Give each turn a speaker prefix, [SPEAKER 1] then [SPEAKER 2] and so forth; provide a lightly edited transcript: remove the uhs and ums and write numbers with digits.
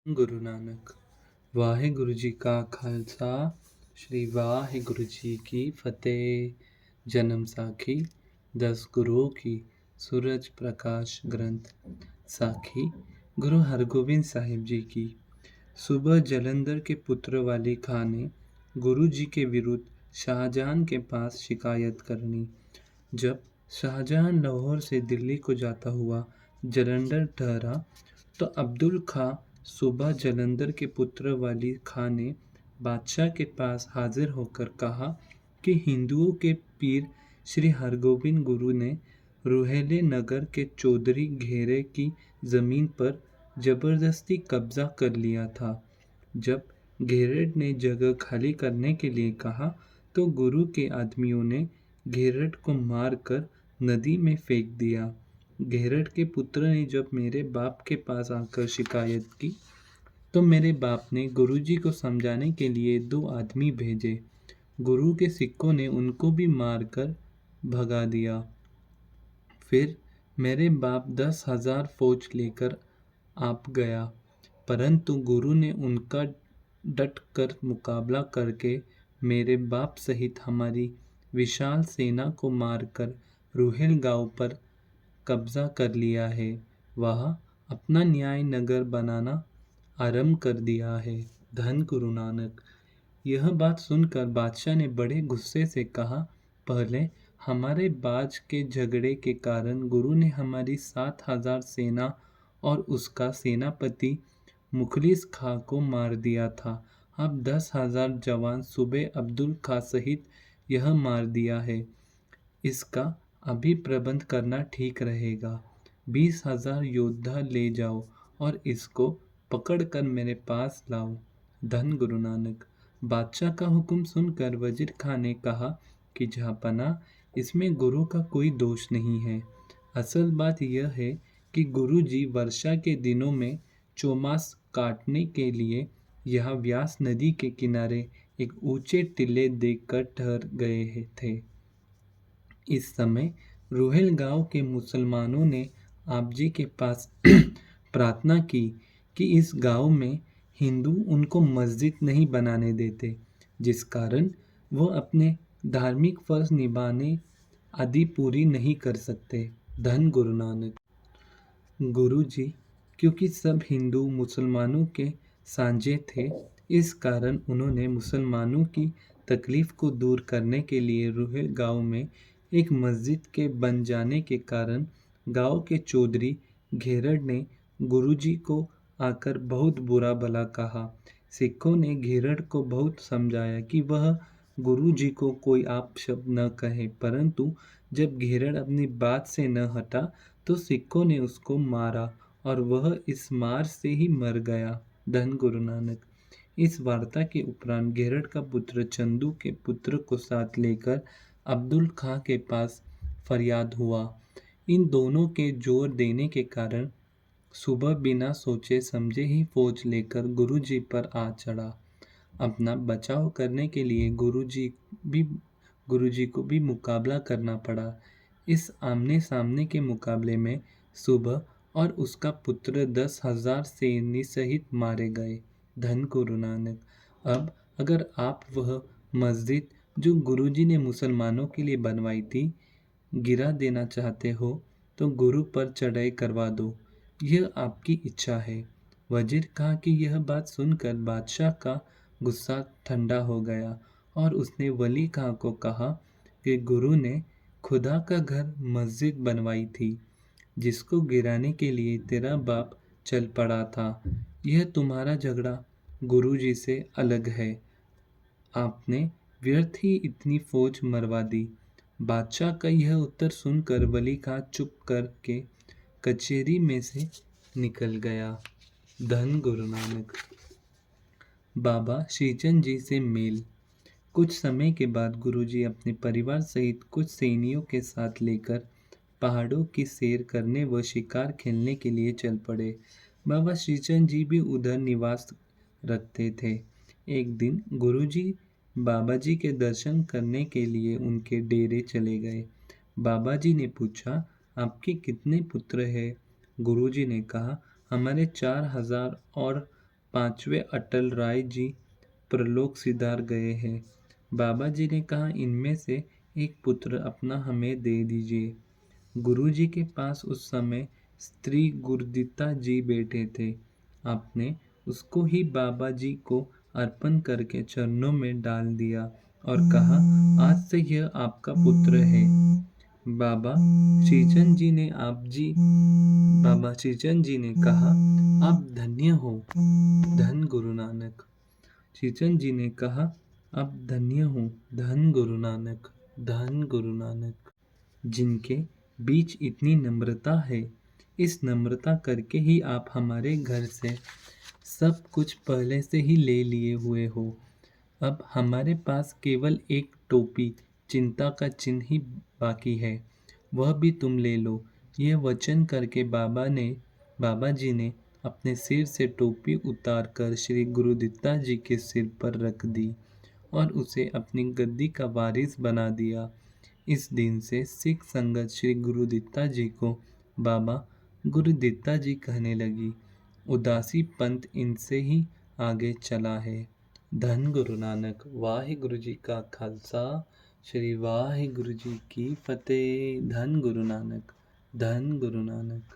[SPEAKER 1] गुरु नानक। वाहेगुरु जी का खालसा श्री वाहेगुरु जी की फतेह। जन्म साखी 10 गुरुओं की सूरज प्रकाश ग्रंथ साखी गुरु हरगोबिंद साहिब जी की। सुबह जलंधर के पुत्र वाली खां ने गुरु जी के विरुद्ध शाहजहां के पास शिकायत करनी। जब शाहजहां लाहौर से दिल्ली को जाता हुआ जलंधर ठहरा तो अब्दुल खां सुबह जलंधर के पुत्र वाली खां ने बादशाह के पास हाजिर होकर कहा कि हिंदुओं के पीर श्री हरगोबिंद गुरु ने रुहेले नगर के चौधरी घेरे की जमीन पर जबरदस्ती कब्जा कर लिया था। जब घेरट ने जगह खाली करने के लिए कहा तो गुरु के आदमियों ने घेरट को मारकर नदी में फेंक दिया। घेरट के पुत्र ने जब मेरे बाप के पास आकर शिकायत की तो मेरे बाप ने गुरुजी को समझाने के लिए 2 आदमी भेजे। गुरु के सिक्कों ने उनको भी मारकर भगा दिया। फिर मेरे बाप 10,000 फौज लेकर आप गया, परंतु गुरु ने उनका डट कर मुकाबला करके मेरे बाप सहित हमारी विशाल सेना को मारकर रुहेल गांव पर कब्जा कर लिया है। वहाँ अपना न्याय नगर बनाना आरंभ कर दिया है। धन गुरु नानक। यह बात सुनकर बादशाह ने बड़े गुस्से से कहा, पहले हमारे बाज के झगड़े के कारण गुरु ने हमारी 7,000 सेना और उसका सेनापति मुखलिस खां को मार दिया था। अब 10,000 जवान सुबह अब्दुल खां सहित यह मार दिया है। इसका अभी प्रबंध करना ठीक रहेगा। 20,000 योद्धा ले जाओ और इसको पकड़कर मेरे पास लाओ। धन गुरु नानक। बादशाह का हुक्म सुनकर वजीर खां ने कहा कि जहाँपना इसमें गुरु का कोई दोष नहीं है। असल बात यह है कि गुरु जी वर्षा के दिनों में चौमास काटने के लिए यहाँ व्यास नदी के किनारे एक ऊंचे टीले देखकर ठहर गए थे। इस समय रुहेल गांव के मुसलमानों ने आप जी के पास प्रार्थना की कि इस गांव में हिंदू उनको मस्जिद नहीं बनाने देते, जिस कारण वो अपने धार्मिक फर्ज निभाने आदि पूरी नहीं कर सकते। धन गुरु नानक। गुरु जी क्योंकि सब हिंदू मुसलमानों के साझे थे, इस कारण उन्होंने मुसलमानों की तकलीफ को दूर करने के लिए रुहेल गांव में एक मस्जिद के बन जाने के कारण गांव के चौधरी घेरड़ ने गुरुजी को आकर बहुत बुरा भला कहा। सिखों ने घेरड़ को बहुत समझाया कि वह गुरुजी को कोई आप शब्द न कहे, परंतु जब घेरड़ अपनी बात से न हटा तो सिखों ने उसको मारा और वह इस मार से ही मर गया। धन गुरु नानक। इस वार्ता के उपरांत घेरड़ का पुत्र चंदू के पुत्र को साथ लेकर अब्दुल खां के पास फरियाद हुआ। इन दोनों के जोर देने के कारण सुबह बिना सोचे समझे ही फौज लेकर गुरुजी पर आ चढ़ा। अपना बचाव करने के लिए गुरुजी को भी मुकाबला करना पड़ा। इस आमने सामने के मुकाबले में सुबह और उसका पुत्र 10,000 सैन्य सहित मारे गए। धन गुरु नानक। अब अगर आप वह मस्जिद जो गुरुजी ने मुसलमानों के लिए बनवाई थी गिरा देना चाहते हो तो गुरु पर चढ़ाई करवा दो, यह आपकी इच्छा है। वजीर कहा कि यह बात सुनकर बादशाह का गुस्सा ठंडा हो गया और उसने वली खां को कहा कि गुरु ने खुदा का घर मस्जिद बनवाई थी, जिसको गिराने के लिए तेरा बाप चल पड़ा था। यह तुम्हारा झगड़ा गुरुजी से अलग है। आपने व्यर्थ ही इतनी फौज मरवा दी। बादशाह का यह उत्तर सुनकर वली खां चुप करके कचहरी में से निकल गया। धन गुरु नानक। बाबा श्रीचंद जी से मेल। कुछ समय के बाद गुरुजी अपने परिवार सहित कुछ सैनियों के साथ लेकर पहाड़ों की सैर करने व शिकार खेलने के लिए चल पड़े। बाबा श्रीचंद जी भी उधर निवास रखते थे। एक दिन गुरुजी बाबा जी के दर्शन करने के लिए उनके डेरे चले गए। बाबा जी ने पूछा, आपके कितने पुत्र हैं? गुरुजी ने कहा, हमारे 4,000 और 5वें अटल राय जी परलोक सिधार गए हैं। बाबा जी ने कहा, इनमें से एक पुत्र अपना हमें दे दीजिए। गुरुजी के पास उस समय स्त्री गुरुदित्ता जी बैठे थे। आपने उसको ही बाबा जी को अर्पण करके चरणों में डाल दिया और कहा, आज से यह आपका पुत्र है। बाबा श्रीचंद जी ने बाबा श्रीचंद जी ने कहा, आप धन्य हो, धन गुरु नानक। श्रीचंद जी ने कहा, आप धन्य हो, धन गुरु नानक, धन गुरु नानक। जिनके बीच इतनी नम्रता है, इस नम्रता करके ही आप हमारे घर से सब कुछ पहले से ही ले लिए हुए हो। अब हमारे पास केवल एक टोपी चिंता का चिन्ह ही बाकी है, वह भी तुम ले लो। यह वचन करके बाबा जी ने अपने सिर से टोपी उतार कर श्री गुरुदित्ता जी के सिर पर रख दी और उसे अपनी गद्दी का वारिस बना दिया। इस दिन से सिख संगत श्री गुरुदित्ता जी को बाबा गुरुदित्ता जी कहने लगी। उदासी पंथ इनसे ही आगे चला है। धन गुरु नानक। वाहिगुरु जी का खालसा, श्री वाहिगुरु जी की फतेह। धन गुरु नानक, धन गुरु नानक।